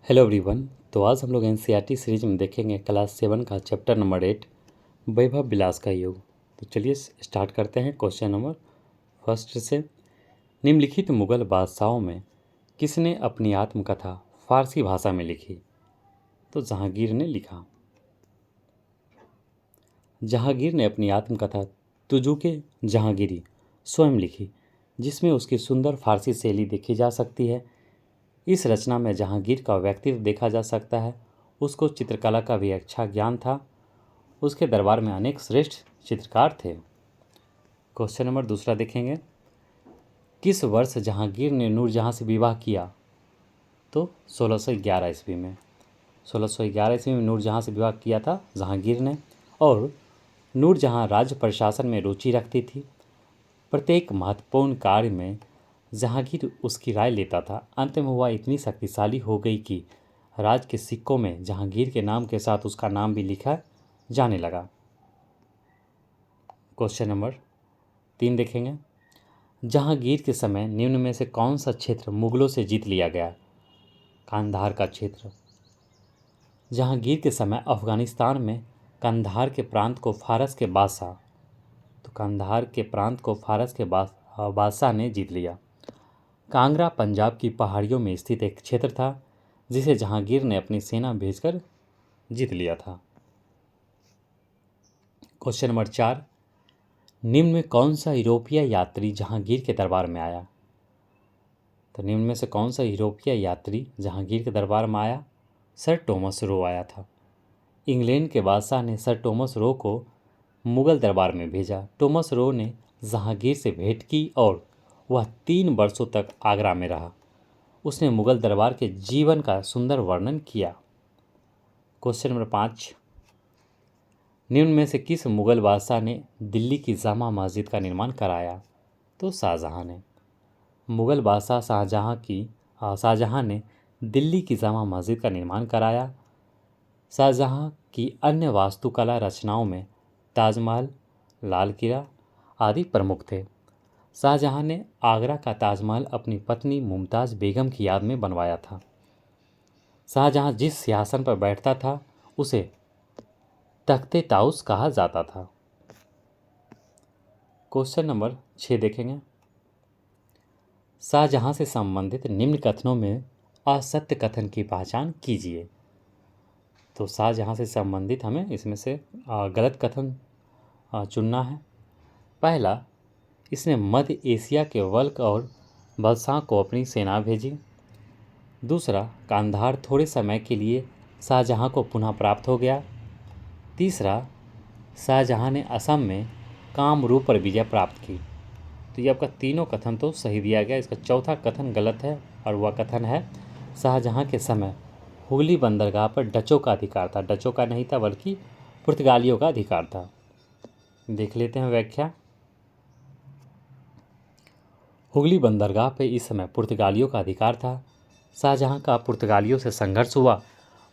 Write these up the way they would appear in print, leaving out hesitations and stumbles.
Hello everyone. तो आज हम लोग एनसीईआरटी सीरीज में देखेंगे क्लास 7 का चैप्टर नंबर 8 वैभव विलास का युग। तो चलिए स्टार्ट करते हैं क्वेश्चन नंबर फर्स्ट से। निम्नलिखित मुगल बादशाहों में किसने अपनी आत्मकथा फारसी भाषा में लिखी? तो जहांगीर ने लिखा। जहांगीर ने अपनी आत्मकथा तुजुके जहांगीरी स्वयं लिखी, जिसमें उसकी सुंदर फारसी शैली देखी जा सकती है। इस रचना में जहांगीर का व्यक्तित्व देखा जा सकता है। उसको चित्रकला का भी अच्छा ज्ञान था। उसके दरबार में अनेक श्रेष्ठ चित्रकार थे। क्वेश्चन नंबर दूसरा देखेंगे। किस वर्ष जहांगीर ने नूरजहां से विवाह किया? तो 1611 ईस्वी में। 1611 ईस्वी में नूरजहां से विवाह किया था जहांगीर ने। और नूरजहां राज्य प्रशासन में रुचि रखती थी। प्रत्येक महत्वपूर्ण कार्य में जहांगीर उसकी राय लेता था। अंत में वह इतनी शक्तिशाली हो गई कि राज के सिक्कों में जहांगीर के नाम के साथ उसका नाम भी लिखा जाने लगा। क्वेश्चन नंबर 3 देखेंगे। जहांगीर के समय निम्न में से कौन सा क्षेत्र मुगलों से जीत लिया गया? कांधार का क्षेत्र। जहांगीर के समय अफगानिस्तान में कंधार के प्रांत को फारस के बादशाह बादशाह ने जीत लिया। कांगड़ा पंजाब की पहाड़ियों में स्थित एक क्षेत्र था जिसे जहांगीर ने अपनी सेना भेजकर जीत लिया था। Question number 4। निम्न में कौन सा यूरोपीय यात्री जहांगीर के दरबार में आया? तो निम्न में से कौन सा यूरोपीय यात्री जहांगीर के दरबार में आया? सर टॉमस रो आया था। इंग्लैंड के बादशाह ने सर टॉमस रो को मुगल दरबार में भेजा। टॉमस रो ने जहांगीर से भेंट की और वह 3 वर्षों तक आगरा में रहा। उसने मुगल दरबार के जीवन का सुंदर वर्णन किया। Question number 5। निम्न में से किस मुगल बादशाह ने दिल्ली की जामा मस्जिद का निर्माण कराया? तो शाहजहां ने। मुगल बादशाह शाहजहां ने दिल्ली की जामा मस्जिद का निर्माण कराया। शाहजहां की अन्य वास्तुकला रचनाओं में ताजमहल, लाल किला आदि प्रमुख थे। शाहजहां ने आगरा का ताजमहल अपनी पत्नी मुमताज़ बेगम की याद में बनवाया था। शाहजहां जिस सिंहासन पर बैठता था उसे तख्ते ताउस कहा जाता था। क्वेश्चन नंबर 6 देखेंगे। शाहजहां से संबंधित निम्न कथनों में असत्य कथन की पहचान कीजिए। तो शाहजहां से संबंधित हमें इसमें से गलत कथन चुनना है। पहला, इसने मध्य एशिया के वल्क और बलशां को अपनी सेना भेजी। दूसरा, कांधार थोड़े समय के लिए शाहजहां को पुनः प्राप्त हो गया। तीसरा, शाहजहां ने असम में कामरूप पर विजय प्राप्त की। तो ये आपका तीनों कथन तो सही दिया गया। इसका चौथा कथन गलत है और वह कथन है शाहजहां के समय हुगली बंदरगाह पर डचों का अधिकार था। डचों का नहीं था बल्कि पुर्तगालियों का अधिकार था। देख लेते हैं व्याख्या। हुगली बंदरगाह पर इस समय पुर्तगालियों का अधिकार था। शाहजहां का पुर्तगालियों से संघर्ष हुआ।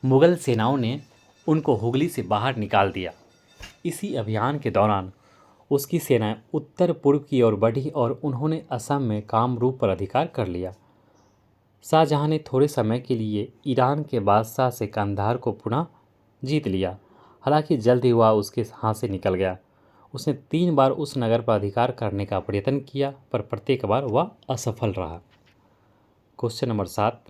मुगल सेनाओं ने उनको हुगली से बाहर निकाल दिया। इसी अभियान के दौरान उसकी सेनाएं उत्तर पूर्व की ओर बढ़ी और उन्होंने असम में कामरूप पर अधिकार कर लिया। शाहजहां ने थोड़े समय के लिए ईरान के बादशाह से कंधार को पुनः जीत लिया। हालांकि जल्द ही वह उसके हाथ से निकल गया। उसने 3 बार उस नगर पर अधिकार करने का प्रयत्न किया पर प्रत्येक बार वह असफल रहा। Question number 7।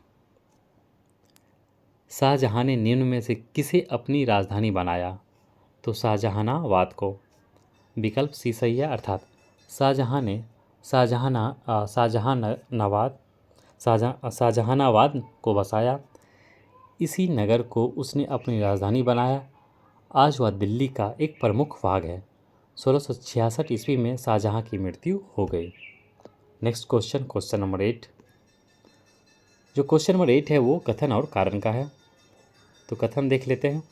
शाहजहां ने निम्न में से किसे अपनी राजधानी बनाया? तो शाहजहानाबाद को। विकल्प सी सही है, अर्थात शाहजहानाबाद को बसाया। इसी नगर को उसने अपनी राजधानी बनाया। आज वह दिल्ली का एक प्रमुख भाग है। 1666 ईस्वी में शाहजहां की मृत्यु हो गई। Next question number 8। जो क्वेश्चन नंबर 8 है वो कथन और कारण का है। तो कथन देख लेते हैं।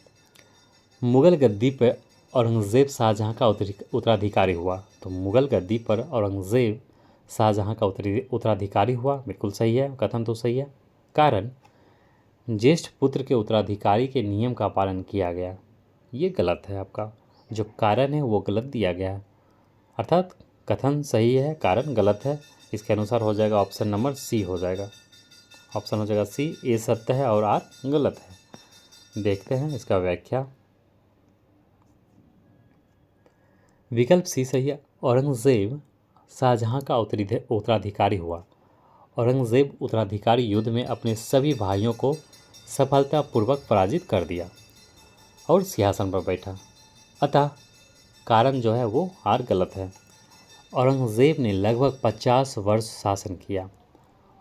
मुगल गद्दी पर औरंगज़ेब शाहजहां का उत्तराधिकारी हुआ। तो मुगल गद्दी पर औरंगज़ेब शाहजहां का उत्तराधिकारी हुआ, बिल्कुल सही है, कथन तो सही है। कारण, ज्येष्ठ पुत्र के उत्तराधिकारी के नियम का पालन किया गया। ये गलत है, आपका जो कारण है वो गलत दिया गया है। अर्थात कथन सही है, कारण गलत है। इसके अनुसार हो जाएगा ऑप्शन नंबर सी हो जाएगा। ऑप्शन हो जाएगा सी, ए सत्य है और आर गलत है। देखते हैं इसका व्याख्या। विकल्प सी सही है। औरंगजेब शाहजहां का उत्तराधिकारी हुआ। औरंगजेब उत्तराधिकारी युद्ध में अपने सभी भाइयों को सफलतापूर्वक पराजित कर दिया और सिंहासन पर बैठा, अतः कारण जो है वो आर गलत है। औरंगजेब ने लगभग 50 वर्ष शासन किया।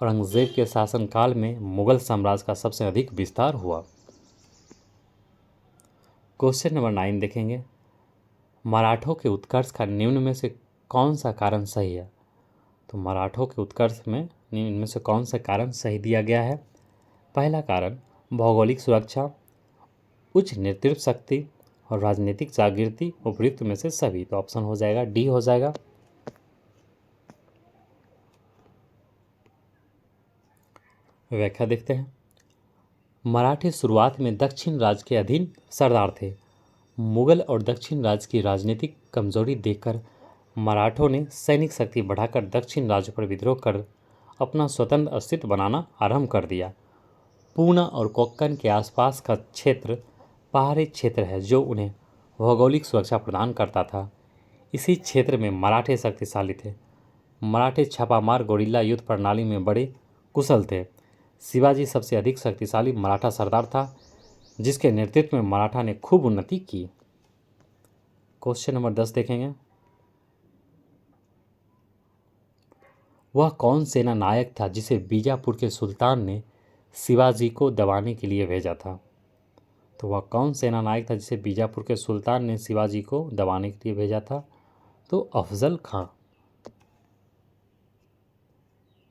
औरंगजेब के शासनकाल में मुगल साम्राज्य का सबसे अधिक विस्तार हुआ। क्वेश्चन नंबर 9 देखेंगे। मराठों के उत्कर्ष का निम्न में से कौन सा कारण सही है? तो मराठों के उत्कर्ष में निम्न में से कौन सा कारण सही दिया गया है? पहला कारण भौगोलिक सुरक्षा, उच्च नेतृत्व शक्ति और राजनीतिक जागृति, उपयुक्त में से सभी। तो ऑप्शन हो जाएगा डी हो जाएगा। व्याख्या देखते हैं। मराठे शुरुआत में दक्षिण राज्य के अधीन सरदार थे। मुगल और दक्षिण राज्य की राजनीतिक कमजोरी देखकर मराठों ने सैनिक शक्ति बढ़ाकर दक्षिण राज्य पर विद्रोह कर अपना स्वतंत्र अस्तित्व बनाना आरंभ कर दिया। पूना और कोक्कन के आसपास का क्षेत्र पहाड़ी क्षेत्र है जो उन्हें भौगोलिक सुरक्षा प्रदान करता था। इसी क्षेत्र में मराठे शक्तिशाली थे। मराठे छापामार गोरिल्ला युद्ध प्रणाली में बड़े कुशल थे। शिवाजी सबसे अधिक शक्तिशाली मराठा सरदार था जिसके नेतृत्व में मराठा ने खूब उन्नति की। क्वेश्चन नंबर 10 देखेंगे। वह कौन सेना नायक था जिसे बीजापुर के सुल्तान ने शिवाजी को दबाने के लिए भेजा था? तो वह कौन सेना नायक था जिसे बीजापुर के सुल्तान ने शिवाजी को दबाने के लिए भेजा था? तो अफजल खां।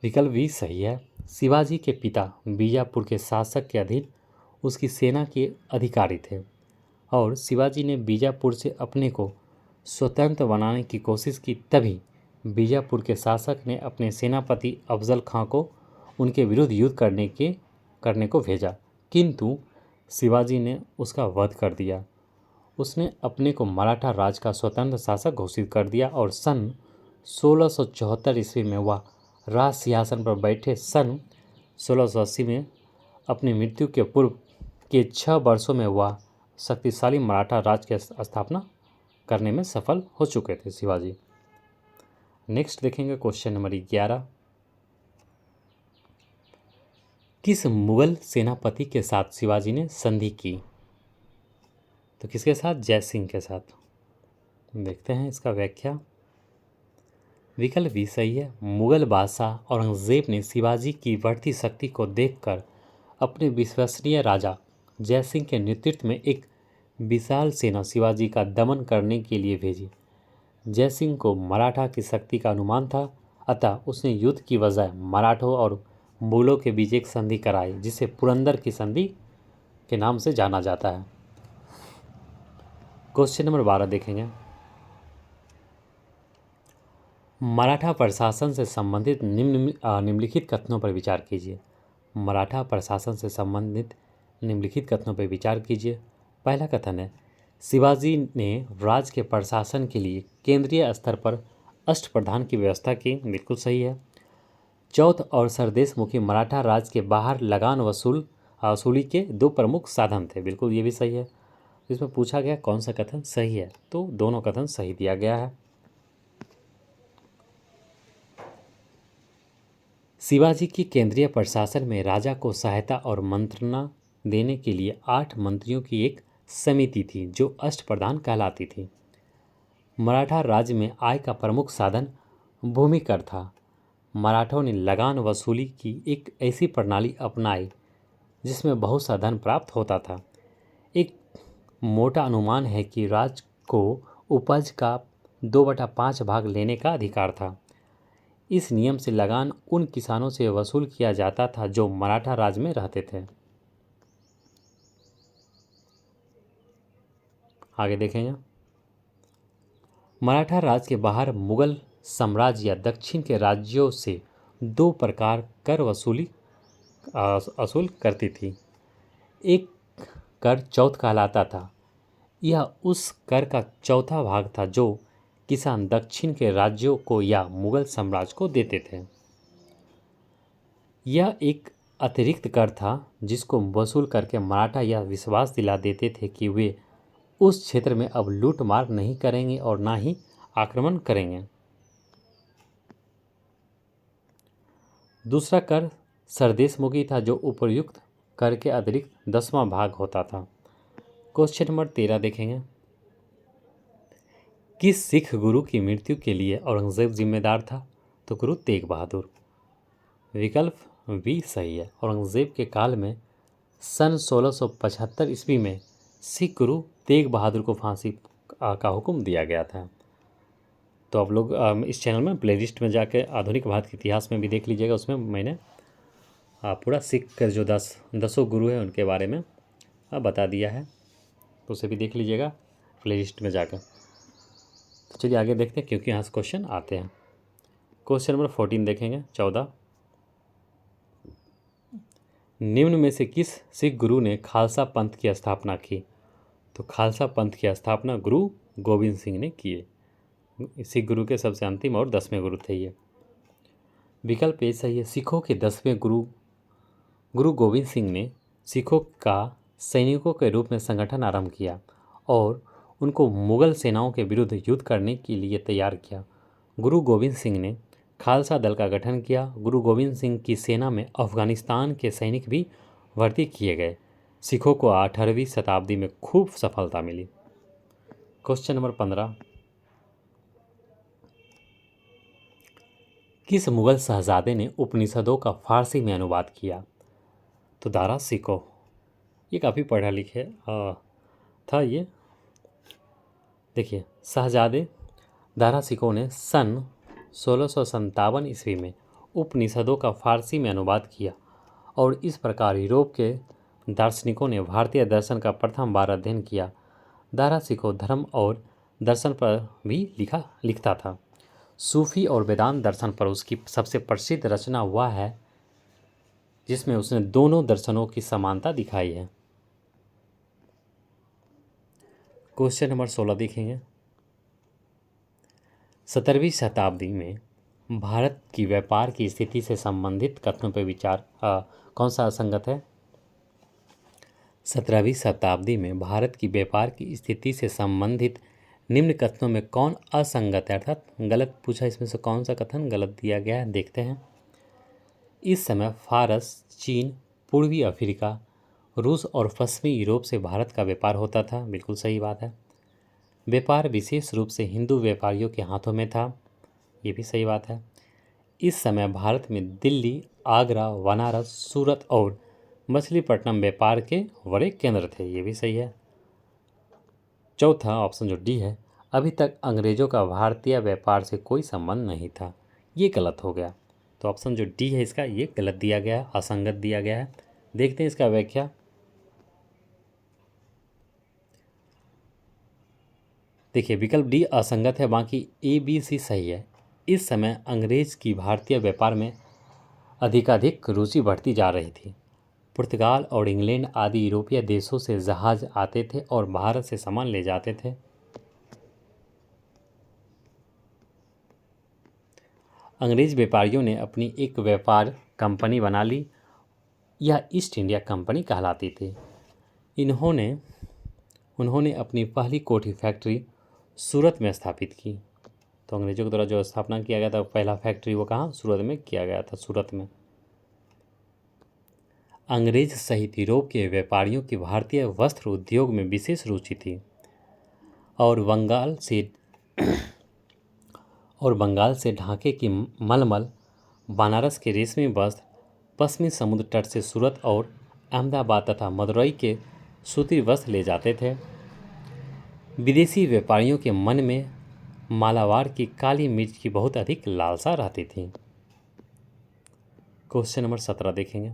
विकल्प भी सही है। शिवाजी के पिता बीजापुर के शासक के अधीन उसकी सेना के अधिकारी थे और शिवाजी ने बीजापुर से अपने को स्वतंत्र बनाने की कोशिश की। तभी बीजापुर के शासक ने अपने सेनापति अफजल खां को उनके विरुद्ध युद्ध करने को भेजा, किंतु शिवाजी ने उसका वध कर दिया। उसने अपने को मराठा राज का स्वतंत्र शासक घोषित कर दिया और सन 1674 ईस्वी में वह राज सिंहासन पर बैठे। सन 1680 में अपनी मृत्यु के पूर्व के 6 वर्षों में वह शक्तिशाली मराठा राज की स्थापना करने में सफल हो चुके थे शिवाजी। नेक्स्ट देखेंगे क्वेश्चन नंबर 11। किस मुगल सेनापति के साथ शिवाजी ने संधि की? तो किसके साथ? जय सिंह के साथ। देखते हैं इसका व्याख्या। विकल्प भी सही है। मुगल बादशाह औरंगजेब ने शिवाजी की बढ़ती शक्ति को देखकर अपने विश्वसनीय राजा जय सिंह के नेतृत्व में एक विशाल सेना शिवाजी का दमन करने के लिए भेजी। जय सिंह को मराठा की शक्ति का अनुमान था, अतः उसने युद्ध की बजाय मराठों और मुगलों के बीच एक संधि कराई जिसे पुरंदर की संधि के नाम से जाना जाता है। क्वेश्चन नंबर 12 देखेंगे। मराठा प्रशासन से संबंधित निम्नलिखित कथनों पर विचार कीजिए। मराठा प्रशासन से संबंधित निम्नलिखित कथनों पर विचार कीजिए। पहला कथन है, शिवाजी ने राज्य के प्रशासन के लिए केंद्रीय स्तर पर अष्टप्रधान की व्यवस्था की। बिल्कुल सही है। चौथ और सरदेशमुखी मराठा राज्य के बाहर लगान वसूली के 2 प्रमुख साधन थे। बिल्कुल ये भी सही है। इसमें पूछा गया कौन सा कथन सही है, तो दोनों कथन सही दिया गया है। शिवाजी की केंद्रीय प्रशासन में राजा को सहायता और मंत्रणा देने के लिए 8 मंत्रियों की एक समिति थी जो अष्टप्रधान कहलाती थी। मराठा राज्य में आय का प्रमुख साधन भूमि कर था। मराठों ने लगान वसूली की एक ऐसी प्रणाली अपनाई जिसमें बहुत सा धन प्राप्त होता था। एक मोटा अनुमान है कि राज्य को उपज का 2/5 भाग लेने का अधिकार था। इस नियम से लगान उन किसानों से वसूल किया जाता था जो मराठा राज में रहते थे। आगे देखेंगे। मराठा राज के बाहर मुगल साम्राज्य या दक्षिण के राज्यों से 2 प्रकार कर वसूल करती थी। एक कर चौथ कहलाता था। यह उस कर का चौथा भाग था जो किसान दक्षिण के राज्यों को या मुगल साम्राज्य को देते थे। यह एक अतिरिक्त कर था जिसको वसूल करके मराठा यह विश्वास दिला देते थे कि वे उस क्षेत्र में अब लूटमार नहीं करेंगे और ना ही आक्रमण करेंगे। दूसरा कर सरदेशमुखी था जो उपर्युक्त कर के अतिरिक्त 10वां भाग होता था। क्वेश्चन नंबर 13 देखेंगे। किस सिख गुरु की मृत्यु के लिए औरंगजेब जिम्मेदार था? तो गुरु तेग बहादुर। विकल्प बी सही है। औरंगजेब के काल में सन 1675 ईस्वी में सिख गुरु तेग बहादुर को फांसी का हुक्म दिया गया था। तो आप लोग इस चैनल में प्लेलिस्ट में जाके आधुनिक भारत के इतिहास में भी देख लीजिएगा। उसमें मैंने पूरा सिख के जो दसों गुरु हैं उनके बारे में बता दिया है, तो उसे भी देख लीजिएगा प्लेलिस्ट में जाकर। तो चलिए आगे देखते हैं क्योंकि यहाँ से क्वेश्चन आते हैं। क्वेश्चन नंबर 14 देखेंगे। 14, निम्न में से किस सिख गुरु ने खालसा पंथ की स्थापना की? तो खालसा पंथ की स्थापना गुरु गोविंद सिंह ने किए। सिख गुरु के सबसे अंतिम और 10वें गुरु थे ये। विकल्प ए सही है। सिखों के 10वें गुरु गुरु गोविंद सिंह ने सिखों का सैनिकों के रूप में संगठन आरंभ किया और उनको मुगल सेनाओं के विरुद्ध युद्ध करने के लिए तैयार किया। गुरु गोविंद सिंह ने खालसा दल का गठन किया। गुरु गोविंद सिंह की सेना में अफगानिस्तान के सैनिक भी भर्ती किए गए। सिखों को 18वीं शताब्दी में खूब सफलता मिली। क्वेश्चन नंबर 15, किस मुगल शहजादे ने उपनिषदों का फारसी में अनुवाद किया? तो दारा सिकोह। ये काफ़ी पढ़ा लिखे था ये। देखिए, शहजादे दारा सिकोह ने सन 1657 ईस्वी में उपनिषदों का फारसी में अनुवाद किया और इस प्रकार यूरोप के दार्शनिकों ने भारतीय दर्शन का प्रथम बार अध्ययन किया। दारा सिकोह धर्म और दर्शन पर भी लिखता था। सूफी और वेदांत दर्शन पर उसकी सबसे प्रसिद्ध रचना वह है जिसमें उसने दोनों दर्शनों की समानता दिखाई है। क्वेश्चन नंबर 16 देखेंगे। 17वीं शताब्दी में भारत की व्यापार की स्थिति से संबंधित कथनों पर विचार कौन सा असंगत है? 17वीं शताब्दी में भारत की व्यापार की स्थिति से संबंधित निम्न कथनों में कौन असंगत है, अर्थात गलत पूछा। इसमें से कौन सा कथन गलत दिया गया है, देखते हैं। इस समय फारस, चीन, पूर्वी अफ्रीका, रूस और पश्चिमी यूरोप से भारत का व्यापार होता था। बिल्कुल सही बात है। व्यापार विशेष रूप से हिंदू व्यापारियों के हाथों में था। ये भी सही बात है। इस समय भारत में दिल्ली, आगरा, बनारस, सूरत और मछलीपट्टनम व्यापार के बड़े केंद्र थे। ये भी सही है। चौथा ऑप्शन जो डी है, अभी तक अंग्रेजों का भारतीय व्यापार से कोई संबंध नहीं था। ये गलत हो गया। तो ऑप्शन जो डी है इसका ये गलत दिया गया है, असंगत दिया गया है। देखते हैं इसका व्याख्या। देखिए, विकल्प डी असंगत है, बाकी ए बी सी सही है। इस समय अंग्रेज की भारतीय व्यापार में अधिकाधिक रुचि बढ़ती जा रही थी। पुर्तगाल और इंग्लैंड आदि यूरोपीय देशों से जहाज आते थे और भारत से सामान ले जाते थे। अंग्रेज व्यापारियों ने अपनी एक व्यापार कंपनी बना ली। यह ईस्ट इंडिया कंपनी कहलाती थी। उन्होंने अपनी पहली कोठी फैक्ट्री सूरत में स्थापित की। तो अंग्रेजों के द्वारा जो स्थापना किया गया था पहला फैक्ट्री वो कहाँ? सूरत में किया गया था, सूरत में। अंग्रेज सहित यूरोप के व्यापारियों की भारतीय वस्त्र उद्योग में विशेष रुचि थी और बंगाल से ढाके की मलमल, बनारस के रेशमी वस्त्र, पश्चिमी समुद्र तट से सूरत और अहमदाबाद तथा मदुरई के सूती वस्त्र ले जाते थे। विदेशी व्यापारियों के मन में मालाबार की काली मिर्च की बहुत अधिक लालसा रहती थी। क्वेश्चन नंबर 17 देखेंगे।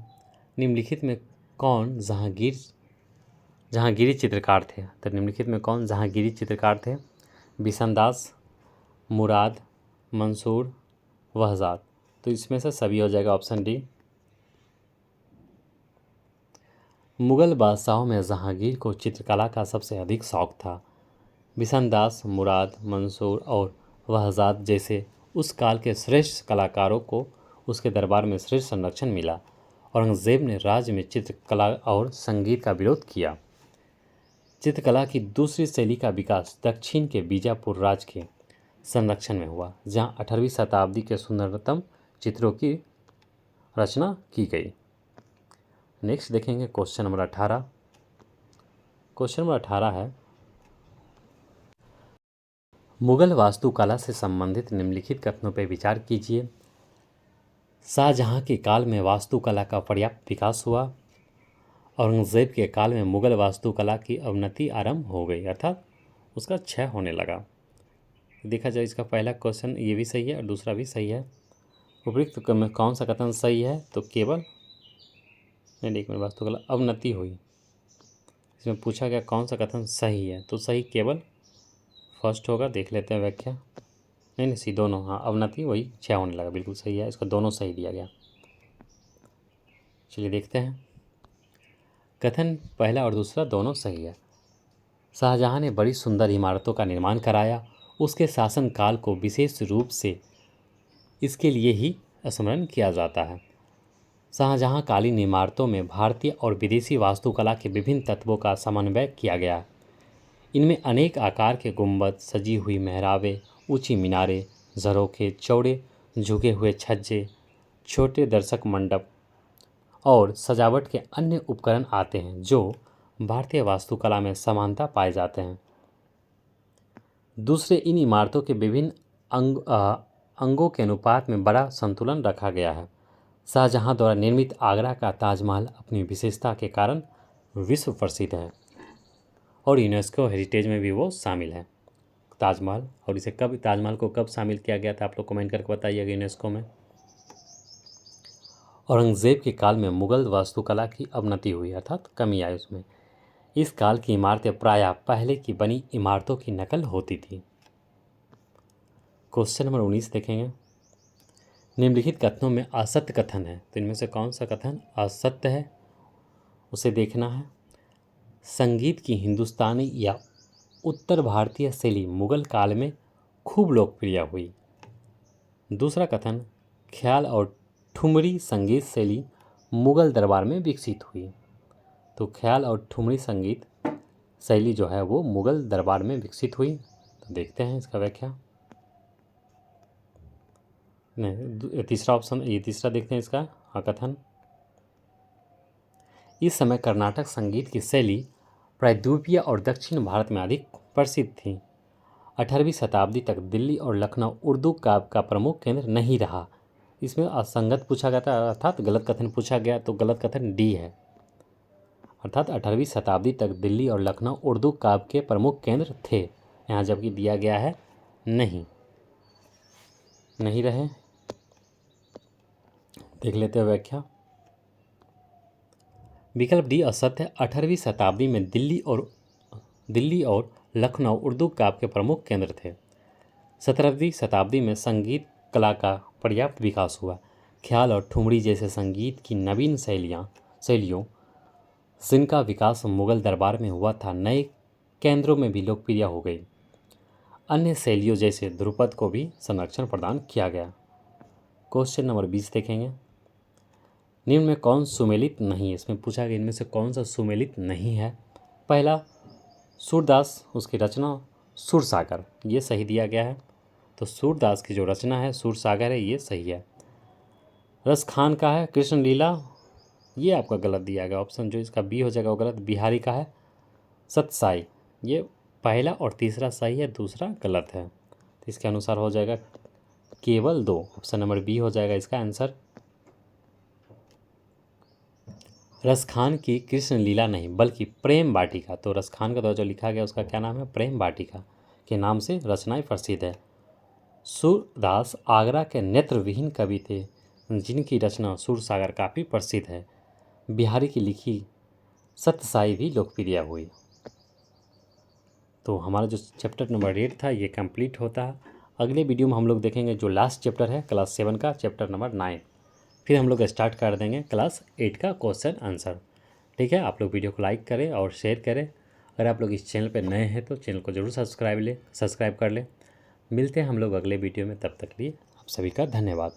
निम्नलिखित में कौन जहांगीरी चित्रकार थे? तो निम्नलिखित में कौन जहांगीरी चित्रकार थे? बिशनदास, मुराद, मंसूर, वहजात। तो इसमें से सभी हो जाएगा ऑप्शन डी। मुगल बादशाहों में जहांगीर को चित्रकला का सबसे अधिक शौक था। बिशनदास, मुराद, मंसूर और वहजात जैसे उस काल के श्रेष्ठ कलाकारों को उसके दरबार में श्रेष्ठ संरक्षण मिला औरंगज़ेब ने राज्य में चित्रकला और संगीत का विरोध किया। चित्रकला की दूसरी शैली का विकास दक्षिण के बीजापुर राज्य के संरक्षण में हुआ, जहां 18वीं शताब्दी के सुंदरतम चित्रों की रचना की गई। नेक्स्ट देखेंगे क्वेश्चन नंबर 18। क्वेश्चन नंबर 18 है, मुगल वास्तुकला से संबंधित निम्नलिखित कथनों पर विचार कीजिए। शाहजहां के काल में वास्तुकला का पर्याप्त विकास हुआ। औरंगज़ेब के काल में मुगल वास्तुकला की अवनति आरंभ हो गई, अर्थात उसका क्षय होने लगा। देखा जाए इसका पहला क्वेश्चन ये भी सही है और दूसरा भी सही है। उपयुक्त में कौन सा कथन सही है? तो केवल नहीं, एक मिनट, वास्तुकला अवनति हुई, इसमें पूछा गया कौन सा कथन सही है, तो सही केवल फर्स्ट होगा। देख लेते हैं व्याख्या। नहीं सी दोनों, हाँ, अवनति वही क्षय होने लगा, बिल्कुल सही है, इसका दोनों सही दिया गया। चलिए देखते हैं। कथन पहला और दूसरा दोनों सही है। शाहजहां ने बड़ी सुंदर इमारतों का निर्माण कराया। उसके शासनकाल को विशेष रूप से इसके लिए ही स्मरण किया जाता है। शाहजहां कालीन इमारतों में भारतीय और विदेशी वास्तुकला के विभिन्न तत्वों का समन्वय किया गया। इनमें अनेक आकार के गुंबद, सजी हुई मेहराबें, ऊंची मीनारें, झरोखे, चौड़े झुके हुए छज्जे, छोटे दर्शक मंडप और सजावट के अन्य उपकरण आते हैं जो भारतीय वास्तुकला में समानता पाए जाते हैं। दूसरे, इन इमारतों के विभिन्न अंगों के अनुपात में बड़ा संतुलन रखा गया है। शाहजहां द्वारा निर्मित आगरा का ताजमहल अपनी विशेषता के कारण विश्व प्रसिद्ध है और यूनेस्को हेरिटेज में भी वो शामिल है, ताजमहल। और इसे कब, ताजमहल को कब शामिल किया गया था, आप लोग कमेंट करके बताइएगा यूनेस्को में। औरंगज़ेब के काल में मुगल वास्तुकला की अवनति हुई, अर्थात कमी आई उसमें। इस काल की इमारतें प्रायः पहले की बनी इमारतों की नकल होती थी। क्वेश्चन नंबर 19 देखेंगे। निम्नलिखित कथनों में असत्य कथन है, तो इनमें से कौन सा कथन असत्य है उसे देखना है। संगीत की हिंदुस्तानी या उत्तर भारतीय शैली मुगल काल में खूब लोकप्रिय हुई। दूसरा कथन, ख्याल और ठुमरी संगीत शैली मुगल दरबार में विकसित हुई। तो ख्याल और ठुमरी संगीत शैली जो है वो मुगल दरबार में विकसित हुई। तो देखते हैं इसका व्याख्या। नहीं, तीसरा ऑप्शन, ये तीसरा देखते हैं इसका। हाँ, कथन, इस समय कर्नाटक संगीत की शैली प्रायद्वीपीय और दक्षिण भारत में अधिक प्रसिद्ध थी। 18वीं शताब्दी तक दिल्ली और लखनऊ उर्दू काव्य का प्रमुख केंद्र नहीं रहा। इसमें असंगत पूछा गया था, अर्थात गलत कथन पूछा गया, तो गलत कथन डी है, अर्थात 18वीं शताब्दी तक दिल्ली और लखनऊ उर्दू काव्य के प्रमुख केंद्र थे। यहाँ जबकि दिया गया है नहीं रहे। देख लेते हैं व्याख्या। विकल्प डी असत्य। 18वीं शताब्दी में दिल्ली और लखनऊ उर्दू काव्य के प्रमुख केंद्र थे। 17वीं शताब्दी में संगीत कला का पर्याप्त विकास हुआ। ख्याल और ठुमरी जैसे संगीत की नवीन शैलियों जिनका विकास मुगल दरबार में हुआ था, नए केंद्रों में भी लोकप्रिय हो गई। अन्य शैलियों जैसे ध्रुपद को भी संरक्षण प्रदान किया गया। क्वेश्चन नंबर 20 देखेंगे। निम्न में कौन सुमेलित नहीं है? इसमें पूछा गया इनमें से कौन सा सुमेलित नहीं है। पहला, सूरदास, उसकी रचना सूरसागर, ये सही दिया गया है। तो सूरदास की जो रचना है सूरसागर है, ये सही है। रसखान का है कृष्ण लीला, ये आपका गलत दिया गया। ऑप्शन जो इसका बी हो जाएगा वो गलत। बिहारी का है सतसाई, ये पहला और तीसरा सही है, दूसरा गलत है। तो इसके अनुसार हो जाएगा केवल 2, ऑप्शन नंबर बी हो जाएगा इसका आंसर। रसखान की कृष्ण लीला नहीं बल्कि प्रेम वाटिका, तो रसखान का द्वारा जो लिखा गया उसका क्या नाम है? प्रेम वाटिका के नाम से रचनाएं प्रसिद्ध है। सूरदास आगरा के नेत्रविहीन कवि थे जिनकी रचना सूरसागर काफ़ी प्रसिद्ध है। बिहारी की लिखी सतसाई भी लोकप्रिय हुई। तो हमारा जो चैप्टर नंबर 8 था ये कंप्लीट होता है। अगले वीडियो में हम लोग देखेंगे जो लास्ट चैप्टर है क्लास 7 का, चैप्टर नंबर 9। फिर हम लोग स्टार्ट कर देंगे क्लास 8 का क्वेश्चन आंसर। ठीक है, आप लोग वीडियो को लाइक करें और शेयर करें। अगर आप लोग इस चैनल पर नए हैं तो चैनल को ज़रूर सब्सक्राइब कर लें। मिलते हैं हम लोग अगले वीडियो में, तब तक लिए आप सभी का धन्यवाद।